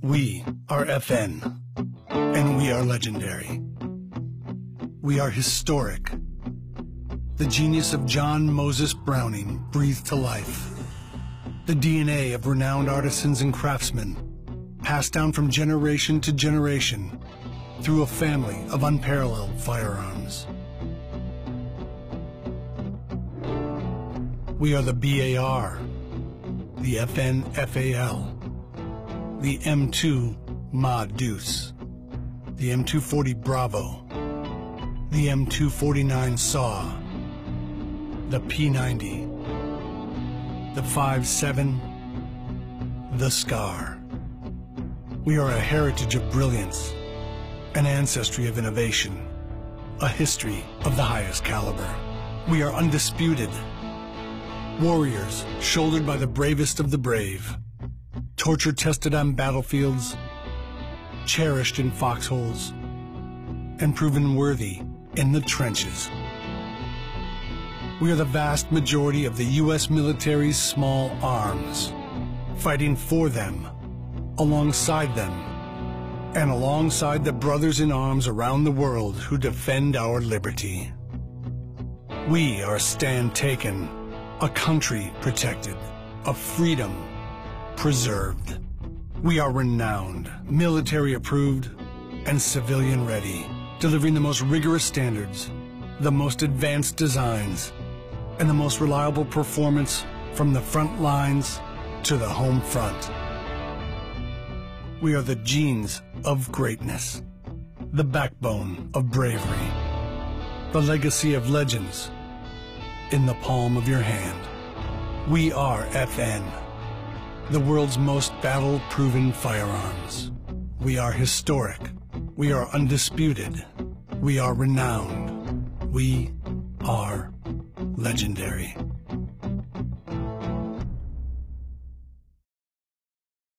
We are FN, and we are legendary. We are historic. The genius of John Moses Browning breathed to life. The DNA of renowned artisans and craftsmen, passed down from generation to generation through a family of unparalleled firearms. We are the BAR, the FN-FAL, the M2 Mod Deuce, the M240 Bravo, the M249 Saw, the P90, the 5.7, the Scar. We are a heritage of brilliance, an ancestry of innovation, a history of the highest caliber. We are undisputed, warriors shouldered by the bravest of the brave, torture-tested on battlefields, cherished in foxholes, and proven worthy in the trenches. We are the vast majority of the U.S. military's small arms, fighting for them, alongside them, and alongside the brothers in arms around the world who defend our liberty. We are a stand taken, a country protected, a freedom preserved. We are renowned, military approved, and civilian ready, delivering the most rigorous standards, the most advanced designs, and the most reliable performance from the front lines to the home front. We are the genes of greatness, the backbone of bravery, the legacy of legends in the palm of your hand. We are FN, the world's most battle-proven firearms. We are historic. We are undisputed. We are renowned. We are legendary.